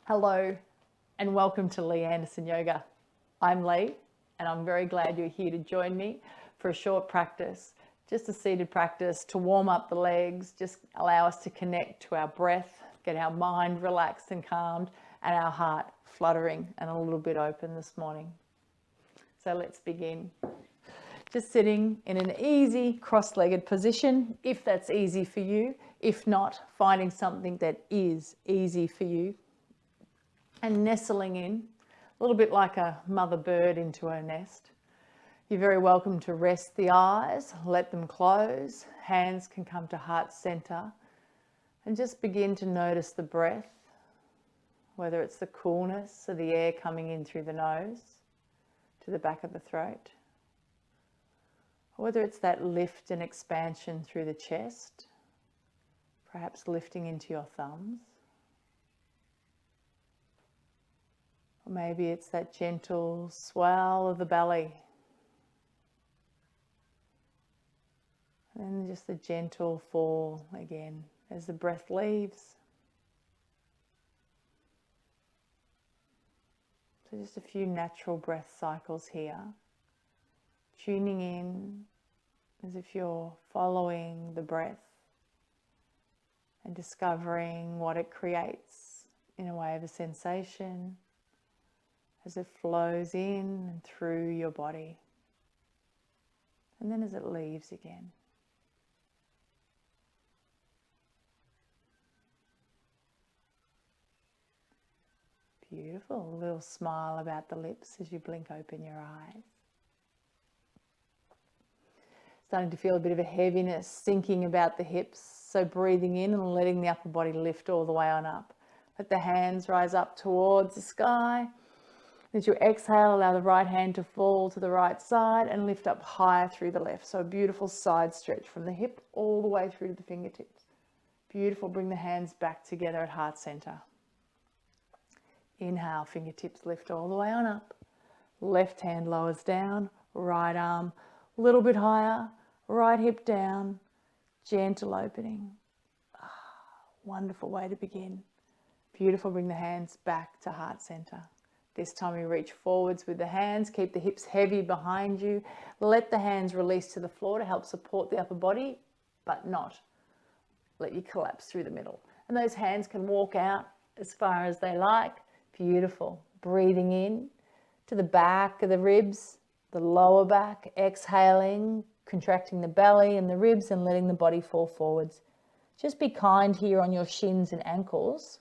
Hello and welcome to Lee Anderson Yoga. I'm Lee and I'm very glad you're here to join me for a short practice, just a seated practice to warm up the legs, just allow us to connect to our breath, get our mind relaxed and calmed and our heart fluttering and a little bit open this morning. So let's begin. Just sitting in an easy cross-legged position, if that's easy for you. If not, finding something that is easy for you. And nestling in, a little bit like a mother bird into her nest. You're very welcome to rest the eyes, let them close. Hands can come to heart center. And just begin to notice the breath, whether it's the coolness of the air coming in through the nose to the back of the throat, or whether it's that lift and expansion through the chest, perhaps lifting into your thumbs. Or maybe it's that gentle swell of the belly. And just the gentle fall again as the breath leaves. So just a few natural breath cycles here. Tuning in as if you're following the breath and discovering what it creates in a way of a sensation as it flows in and through your body, and then as it leaves again. Beautiful. A little smile about the lips as you blink open your eyes. Starting to feel a bit of a heaviness sinking about the hips, so breathing in and letting the upper body lift all the way on up. Let the hands rise up towards the sky. As you exhale, allow the right hand to fall to the right side and lift up higher through the left. So a beautiful side stretch from the hip all the way through to the fingertips. Beautiful. Bring the hands back together at heart center. Inhale, fingertips lift all the way on up. Left hand lowers down, right arm a little bit higher, right hip down, gentle opening. Wonderful way to begin. Beautiful. Bring the hands back to heart center. This time you reach forwards with the hands, keep the hips heavy behind you. Let the hands release to the floor to help support the upper body, but not let you collapse through the middle. And those hands can walk out as far as they like. Beautiful. Breathing in to the back of the ribs, the lower back, exhaling, contracting the belly and the ribs and letting the body fall forwards. Just be kind here on your shins and ankles.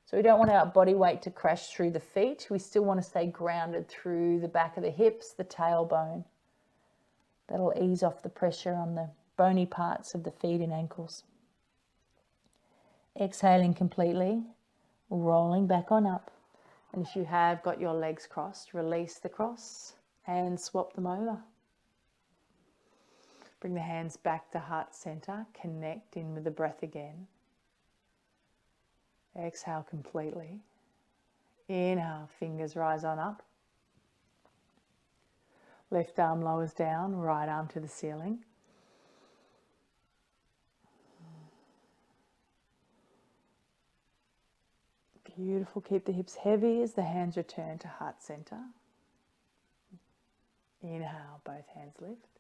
So we don't want our body weight to crash through the feet. We still want to stay grounded through the back of the hips, the tailbone. That'll ease off the pressure on the bony parts of the feet and ankles. Exhaling completely, rolling back on up. And if you have got your legs crossed, release the cross and swap them over. Bring the hands back to heart center, connect in with the breath again. Exhale completely. Inhale, fingers rise on up. Left arm lowers down, right arm to the ceiling. Beautiful. Keep the hips heavy as the hands return to heart center. Inhale, both hands lift.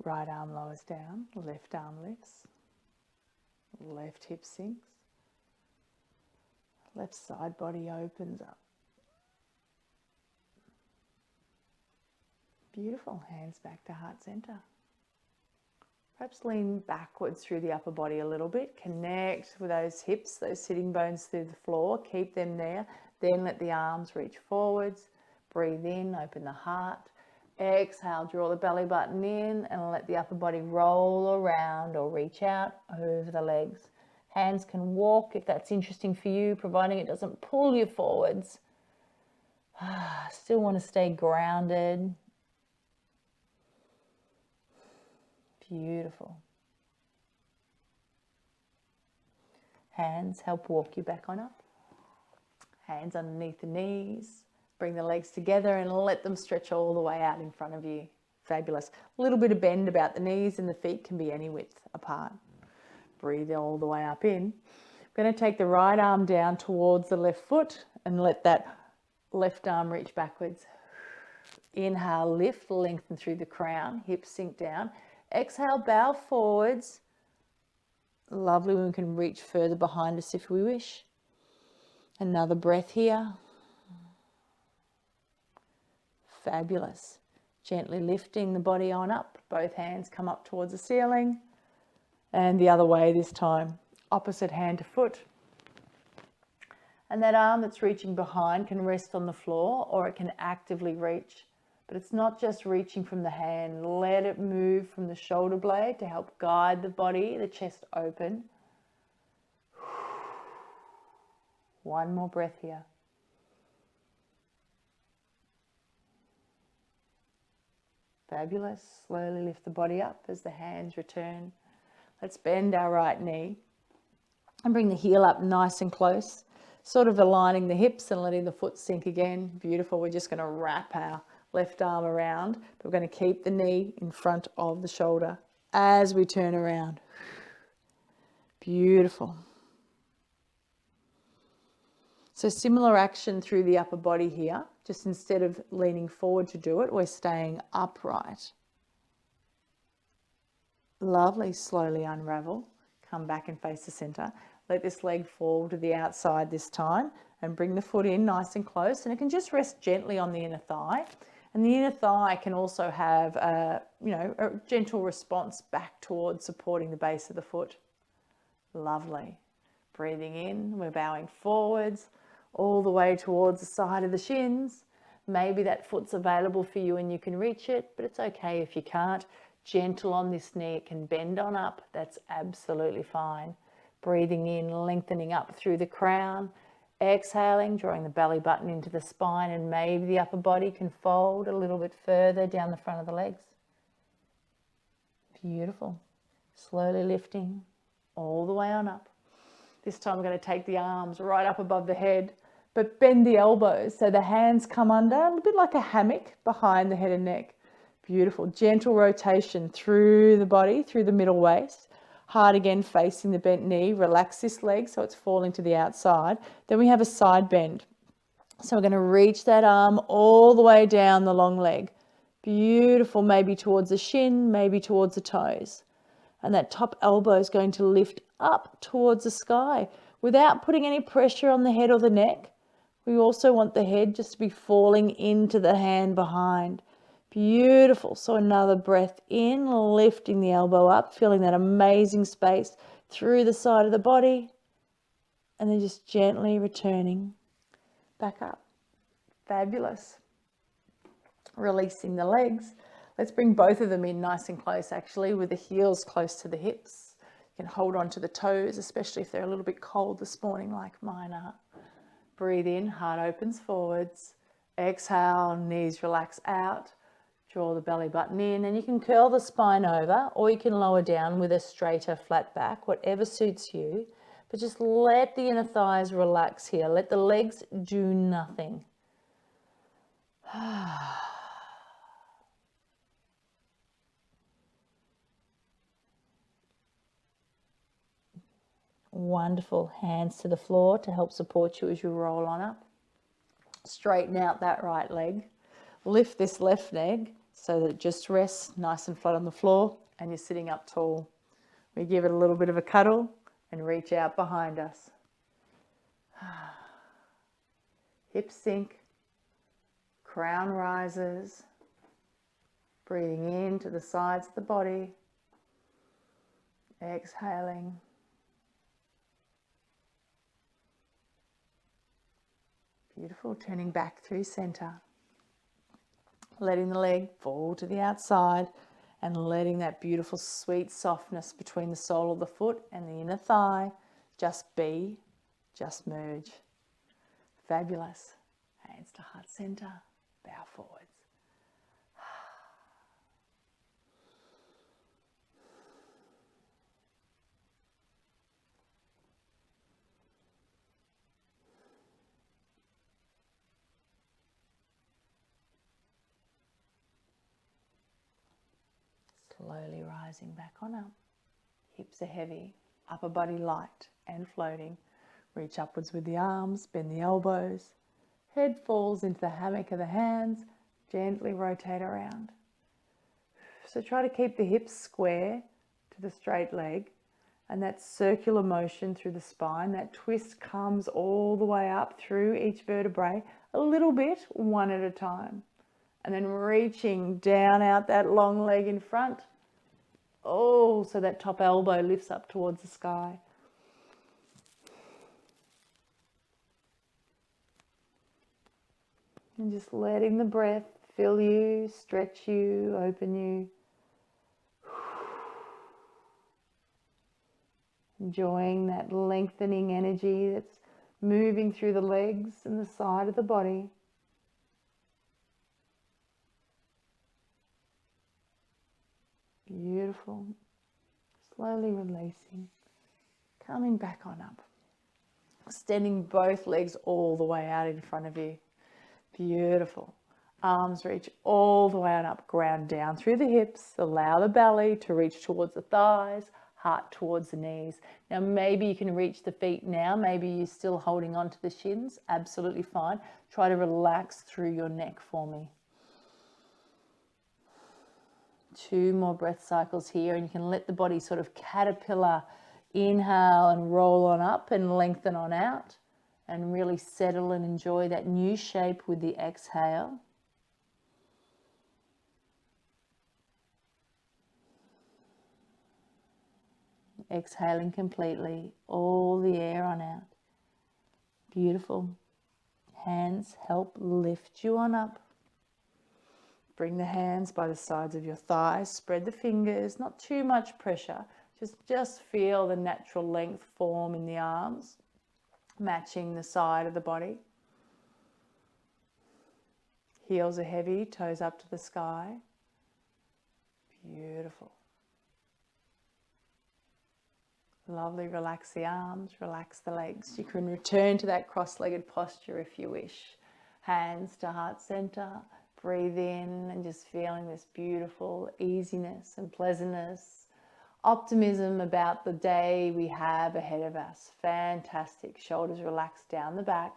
Right arm lowers down, left arm lifts. Left hip sinks. Left side body opens up. Beautiful. Hands back to heart center. Perhaps lean backwards through the upper body a little bit. Connect with those hips, those sitting bones through the floor. Keep them there. Then let the arms reach forwards. Breathe in, open the heart. Exhale, draw the belly button in and let the upper body roll around or reach out over the legs. Hands can walk if that's interesting for you, providing it doesn't pull you forwards. Still want to stay grounded. Beautiful. Hands help walk you back on up. Hands underneath the knees. Bring the legs together and let them stretch all the way out in front of you. Fabulous. A little bit of bend about the knees and the feet can be any width apart. Breathe all the way up in. I'm going to take the right arm down towards the left foot and let that left arm reach backwards. Inhale, lift, lengthen through the crown, hips sink down. Exhale, bow forwards. Lovely, we can reach further behind us if we wish. Another breath here. Fabulous. Gently lifting the body on up. Both hands come up towards the ceiling. And the other way this time. Opposite hand to foot. And that arm that's reaching behind can rest on the floor or it can actively reach. But it's not just reaching from the hand. Let it move from the shoulder blade to help guide the body, the chest open. One more breath here. Fabulous. Slowly lift the body up as the hands return. Let's bend our right knee and bring the heel up nice and close, sort of aligning the hips and letting the foot sink again. Beautiful. We're just going to wrap our left arm around, but we're going to keep the knee in front of the shoulder as we turn around. Beautiful. So similar action through the upper body here, just instead of leaning forward to do it, we're staying upright. Lovely, slowly unravel, come back and face the center. Let this leg fall to the outside this time and bring the foot in nice and close, and it can just rest gently on the inner thigh. And the inner thigh can also have a gentle response back towards supporting the base of the foot. Lovely. Breathing in, we're bowing forwards, all the way towards the side of the shins. Maybe that foot's available for you and you can reach it, but it's okay if you can't. Gentle on this knee, it can bend on up. That's absolutely fine. Breathing in, lengthening up through the crown. Exhaling, drawing the belly button into the spine, and maybe the upper body can fold a little bit further down the front of the legs. Beautiful. Slowly lifting all the way on up. This time we're going to take the arms right up above the head, but bend the elbows so the hands come under, a bit like a hammock behind the head and neck. Beautiful. Gentle rotation through the body, through the middle waist. Heart again facing the bent knee. Relax this leg so it's falling to the outside. Then we have a side bend. So we're going to reach that arm all the way down the long leg. Beautiful. Maybe towards the shin, maybe towards the toes. And that top elbow is going to lift up towards the sky without putting any pressure on the head or the neck. We also want the head just to be falling into the hand behind. Beautiful. So another breath in, lifting the elbow up, feeling that amazing space through the side of the body, and then just gently returning back up. Fabulous. Releasing the legs. Let's bring both of them in nice and close, actually, with the heels close to the hips. You can hold on to the toes, especially if they're a little bit cold this morning like mine are. Breathe in, heart opens forwards. Exhale, knees relax out. Draw the belly button in, and you can curl the spine over or you can lower down with a straighter flat back, whatever suits you. But just let the inner thighs relax here. Let the legs do nothing. Wonderful. Hands to the floor to help support you as you roll on up. Straighten out that right leg. Lift this left leg so that it just rests nice and flat on the floor and you're sitting up tall. We give it a little bit of a cuddle and reach out behind us. Hips sink, crown rises, breathing into the sides of the body, exhaling. Beautiful, turning back through center. Letting the leg fall to the outside and letting that beautiful sweet softness between the sole of the foot and the inner thigh just be, just merge. Fabulous. Hands to heart center, bow forwards. Slowly rising back on up. Hips are heavy, upper body light. and floating. Reach upwards with the arms, bend the elbows. Head falls into the hammock of the hands, gently rotate around. So try to keep the hips square to the straight leg, and that circular motion through the spine. That twist comes all the way up through each vertebrae, a little bit, one at a time. And then reaching down out that long leg in front. Oh, so that top elbow lifts up towards the sky. And just letting the breath fill you, stretch you, open you. Enjoying that lengthening energy that's moving through the legs and the side of the body. Beautiful. Slowly releasing. Coming back on up. Extending both legs all the way out in front of you. Beautiful. Arms reach all the way on up. Ground down through the hips. Allow the belly to reach towards the thighs. Heart towards the knees. Now maybe you can reach the feet now. Maybe you're still holding on to the shins. Absolutely fine. Try to relax through your neck for me. 2 more breath cycles here, and you can let the body sort of caterpillar. Inhale and roll on up and lengthen on out, and really settle and enjoy that new shape with the exhale. Exhaling completely, all the air on out. Beautiful. Hands help lift you on up. Bring the hands by the sides of your thighs. Spread the fingers, not too much pressure. Just feel the natural length form in the arms, matching the side of the body. Heels are heavy, toes up to the sky. Beautiful. Lovely. Relax the arms, relax the legs. You can return to that cross-legged posture if you wish. Hands to heart center. Breathe in and just feeling this beautiful easiness and pleasantness. Optimism about the day we have ahead of us. Fantastic. Shoulders relaxed down the back.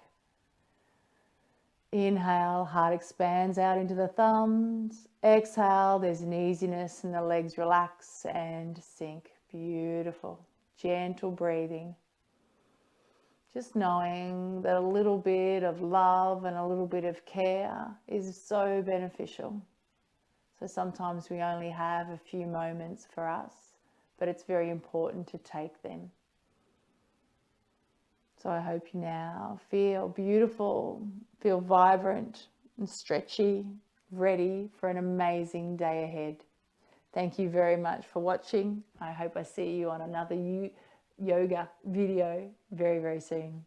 Inhale, heart expands out into the thumbs. Exhale, there's an easiness and the legs relax and sink. Beautiful. Gentle breathing. Just knowing that a little bit of love and a little bit of care is so beneficial. So sometimes we only have a few moments for us, but it's very important to take them. So I hope you now feel beautiful, feel vibrant and stretchy, ready for an amazing day ahead. Thank you very much for watching. I hope I see you on another yoga video very, very soon.